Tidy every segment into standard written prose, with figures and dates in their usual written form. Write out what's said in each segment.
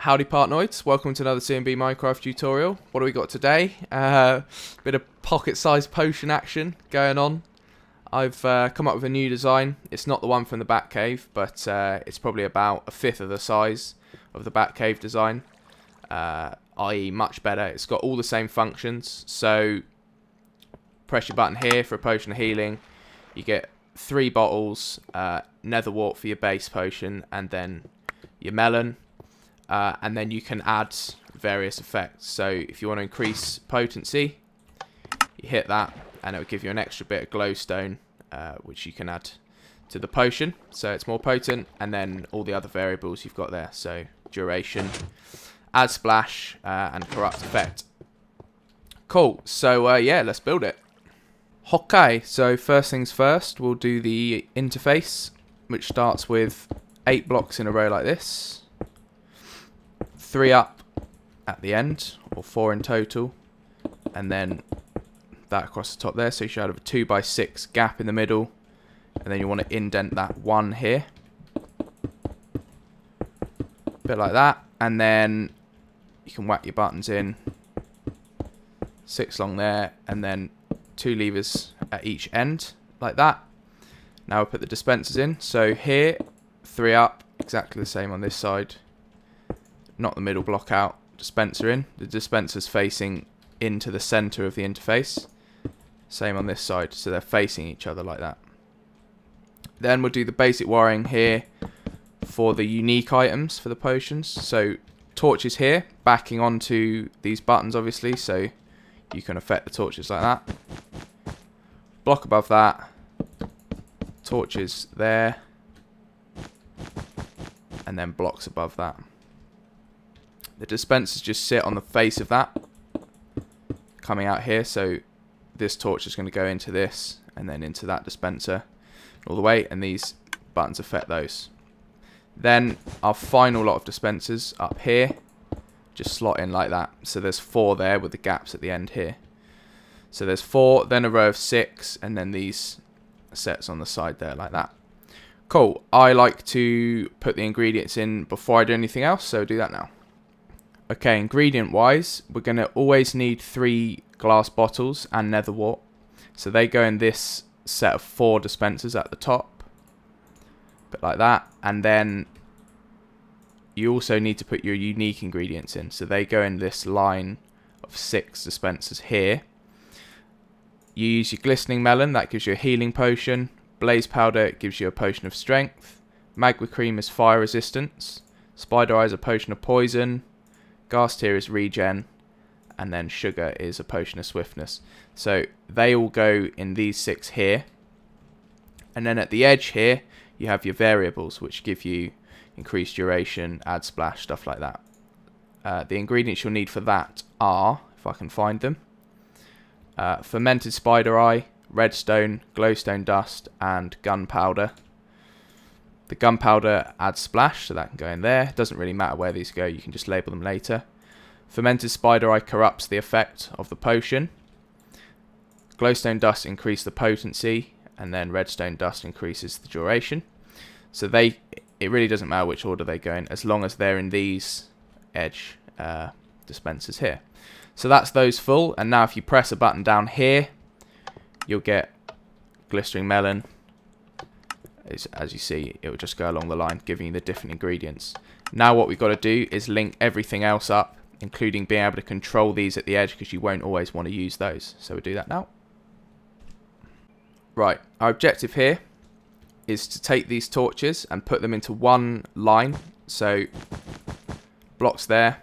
Howdy Partnoids, welcome to another CNB Minecraft tutorial. What do we got today? Bit of pocket-sized potion action going on. I've come up with a new design. It's not the one from the Batcave, but it's probably about a fifth of the size of the Batcave design, i.e. much better. It's got all the same functions, so press your button here for a potion of healing. You get 3 bottles, nether wart for your base potion, and then your melon. And then you can add various effects. So if you want to increase potency, you hit that and it will give you an extra bit of glowstone, which you can add to the potion, so it's more potent. And then all the other variables you've got there, so duration, add splash, and corrupt effect. Cool, so yeah, let's build it. Okay, so first things first, we'll do the interface, which starts with 8 blocks in a row like this. 3 up at the end, or 4 in total, and then that across the top there. So you should have a 2x6 gap in the middle, and then you want to indent that 1 here, a bit like that, and then you can whack your buttons in, 6 along there, and then 2 levers at each end, like that. Now we'll put the dispensers in. So here, 3 up, exactly the same on this side. Knock the middle block out, dispenser in. The dispenser's facing into the center of the interface. Same on this side, so they're facing each other like that. Then we'll do the basic wiring here for the unique items for the potions. So torches here, backing onto these buttons obviously, so you can affect the torches like that. Block above that, torches there, and then blocks above that. The dispensers just sit on the face of that, coming out here, so this torch is going to go into this, and then into that dispenser, all the way, and these buttons affect those. Then our final lot of dispensers up here, just slot in like that, so there's 4 there with the gaps at the end here. So there's 4, then a row of 6, and then these sets on the side there like that. Cool, I like to put the ingredients in before I do anything else, so do that now. Okay, ingredient wise, we're going to always need 3 glass bottles and nether wart. So they go in this set of 4 dispensers at the top. A bit like that. And then you also need to put your unique ingredients in. So they go in this line of 6 dispensers here. You use your glistening melon, that gives you a healing potion. Blaze powder gives you a potion of strength. Magma cream is fire resistance. Spider eye is a potion of poison. Ghast tear is regen, and then sugar is a potion of swiftness. So they all go in these 6 here. And then at the edge here, you have your variables, which give you increased duration, add splash, stuff like that. The ingredients you'll need for that are, if I can find them, fermented spider eye, redstone, glowstone dust, and gunpowder. The gunpowder adds splash, so that can go in there. It doesn't really matter where these go, you can just label them later. Fermented spider eye corrupts the effect of the potion. Glowstone dust increases the potency, and then redstone dust increases the duration. So it really doesn't matter which order they go in, as long as they're in these edge dispensers here. So that's those full, and now if you press a button down here, you'll get glistening melon. As you see, it will just go along the line, giving you the different ingredients. Now what we've got to do is link everything else up, including being able to control these at the edge, because you won't always want to use those. So we'll do that now. Right, our objective here is to take these torches and put them into one line. So blocks there,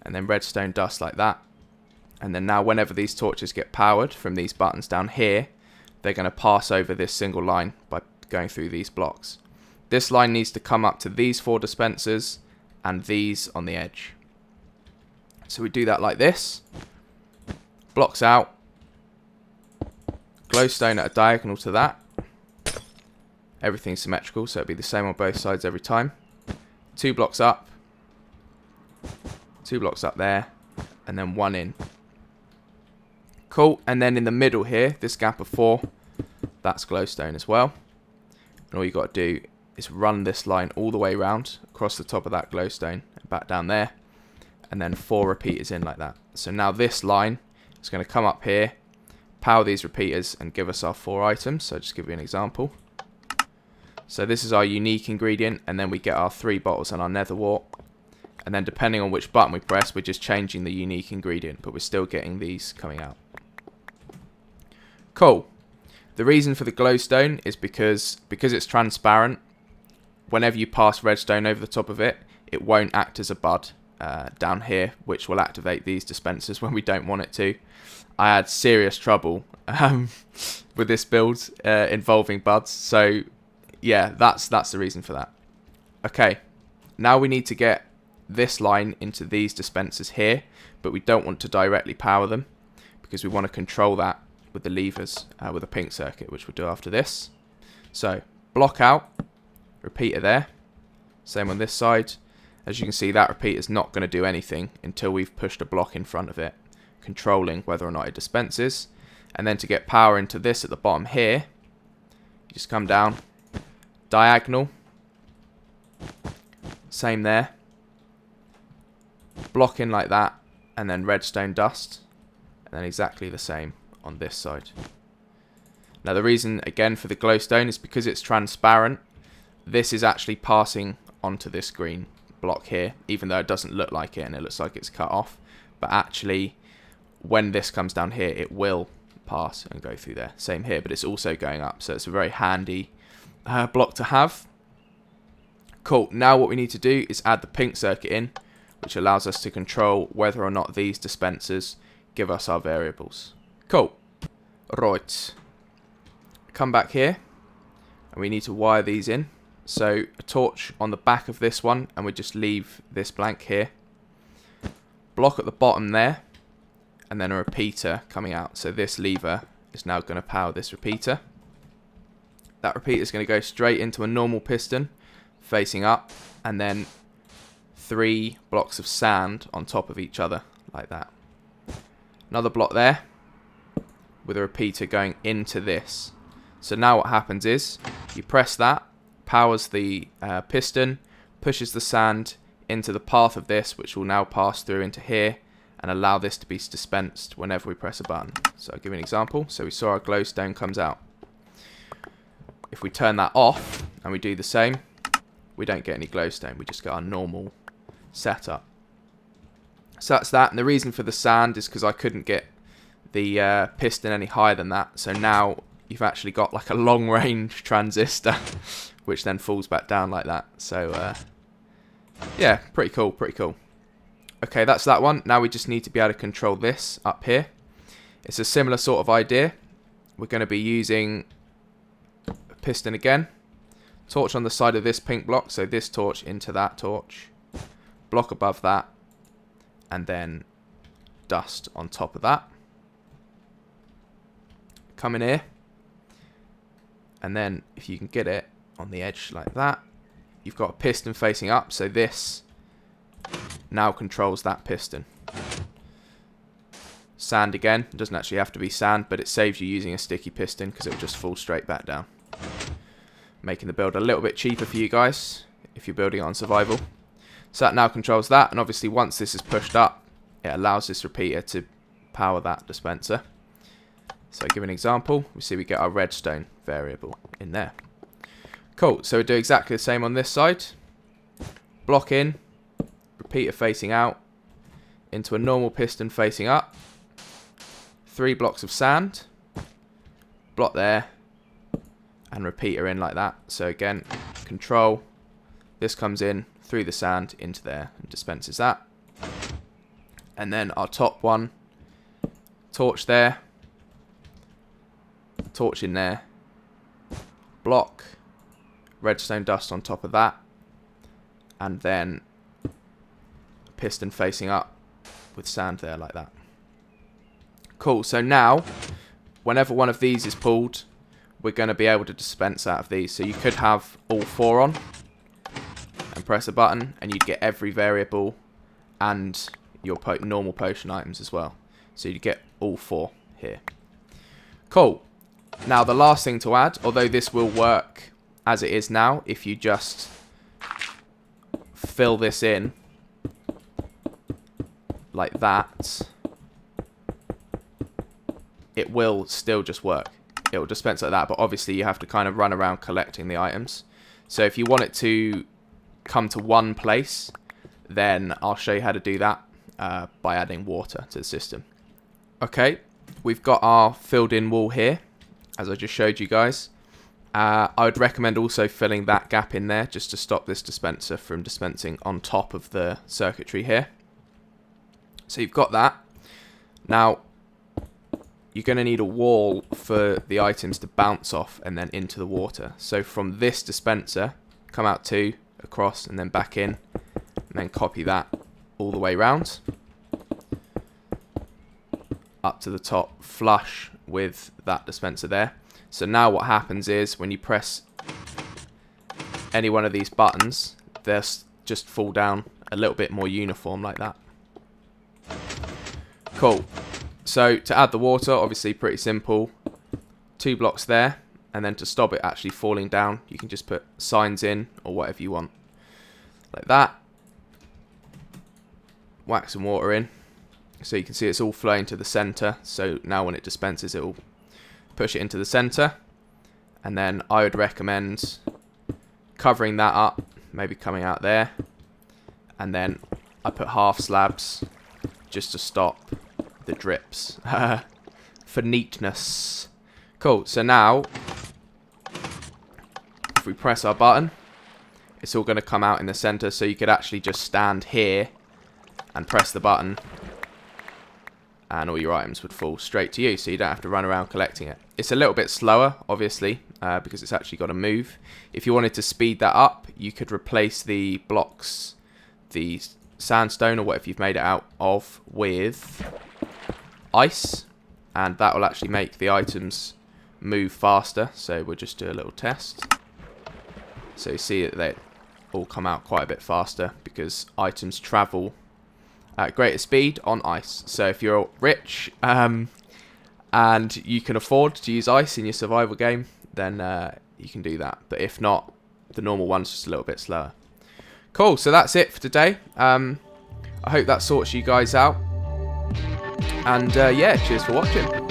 and then redstone dust like that. And then now whenever these torches get powered from these buttons down here, they're going to pass over this single line by going through these blocks. This line needs to come up to these 4 dispensers and these on the edge. So we do that like this. Blocks out. Glowstone at a diagonal to that. Everything's symmetrical, so it'll be the same on both sides every time. 2 blocks up. 2 blocks up there. And then 1 in. Cool. And then in the middle here, this gap of 4, that's glowstone as well. And all you got to do is run this line all the way around across the top of that glowstone and back down there, and then 4 repeaters in like that. So now this line is going to come up here, power these repeaters, and give us our 4 items. So I'll just give you an example. So this is our unique ingredient, and then we get our 3 bottles and our nether wart. And then depending on which button we press, we're just changing the unique ingredient, but we're still getting these coming out. Cool. The reason for the glowstone is because it's transparent. Whenever you pass redstone over the top of it, it won't act as a bud down here, which will activate these dispensers when we don't want it to. I had serious trouble with this build involving buds, so yeah, that's the reason for that. Okay, now we need to get this line into these dispensers here, but we don't want to directly power them because we want to control that with the levers with a pink circuit, which we'll do after this. So block out, repeater there, same on this side. As you can see, that repeater is not going to do anything until we've pushed a block in front of it, controlling whether or not it dispenses. And then to get power into this at the bottom here, you just come down, diagonal, same there, block in like that, and then redstone dust, and then exactly the same on this side. Now the reason again for the glowstone is because it's transparent. This is actually passing onto this green block here, even though it doesn't look like it and it looks like it's cut off, but actually when this comes down here it will pass and go through there. Same here, but it's also going up, so it's a very handy block to have. Cool. Now what we need to do is add the pink circuit in, which allows us to control whether or not these dispensers give us our variables. Cool. Right. Come back here, and we need to wire these in. So a torch on the back of this one, and we just leave this blank here. Block at the bottom there, and then a repeater coming out. So this lever is now going to power this repeater. That repeater is going to go straight into a normal piston facing up, and then 3 blocks of sand on top of each other like that. Another block there with a repeater going into this. So now what happens is you press that, powers the piston, pushes the sand into the path of this, which will now pass through into here and allow this to be dispensed whenever we press a button. So I'll give you an example. So we saw our glowstone comes out. If we turn that off and we do the same, we don't get any glowstone. We just get our normal setup. So that's that. And the reason for the sand is because I couldn't get the piston any higher than that. So now you've actually got like a long range transistor, which then falls back down like that. So yeah, pretty cool, pretty cool. Okay, that's that one. Now we just need to be able to control this up here. It's a similar sort of idea. We're going to be using a piston again. Torch on the side of this pink block, so this torch into that torch. Block above that, and then dust on top of that. Come in here, and then if you can get it on the edge like that, you've got a piston facing up, so this now controls that piston. Sand again, it doesn't actually have to be sand, but it saves you using a sticky piston because it will just fall straight back down, making the build a little bit cheaper for you guys if you're building on survival. So that now controls that, and obviously once this is pushed up, it allows this repeater to power that dispenser. So give an example, we see we get our redstone variable in there. Cool, so we do exactly the same on this side. Block in, repeater facing out, into a normal piston facing up. 3 blocks of sand, block there, and repeater in like that. So again, control, this comes in through the sand into there and dispenses that. And then our top one, torch there, torch in there, block, redstone dust on top of that, and then piston facing up with sand there like that. Cool, so now whenever one of these is pulled, we're going to be able to dispense out of these. So you could have all 4 on and press a button, and you'd get every variable and your normal potion items as well. So you'd get all 4 here. Cool. Now the last thing to add, although this will work as it is now, if you just fill this in like that, it will still just work. It will dispense like that, but obviously you have to kind of run around collecting the items. So if you want it to come to one place, then I'll show you how to do that by adding water to the system. Okay, we've got our filled in wall here, as I just showed you guys. I would recommend also filling that gap in there just to stop this dispenser from dispensing on top of the circuitry here. So you've got that. Now, you're going to need a wall for the items to bounce off and then into the water. So from this dispenser, come out 2, across, and then back in, and then copy that all the way round up to the top, flush with that dispenser there. So now what happens is when you press any one of these buttons, they'll just fall down a little bit more uniform like that. Cool. So to add the water, obviously pretty simple. 2 blocks there, and then to stop it actually falling down, you can just put signs in or whatever you want. Like that. Whack some water in. So you can see it's all flowing to the center. So now when it dispenses, it will push it into the center. And then I would recommend covering that up, maybe coming out there. And then I put half slabs just to stop the drips for neatness. Cool. So now if we press our button, it's all going to come out in the center. So you could actually just stand here and press the button, and all your items would fall straight to you, so you don't have to run around collecting it. It's a little bit slower, obviously, because it's actually got to move. If you wanted to speed that up, you could replace the blocks, the sandstone or whatever you've made it out of, with ice, and that will actually make the items move faster. So we'll just do a little test. So you see that they all come out quite a bit faster because items travel at greater speed on ice. So if you're rich and you can afford to use ice in your survival game, then you can do that. But if not, the normal one's just a little bit slower. Cool, so that's it for today. I hope that sorts you guys out. And yeah, cheers for watching.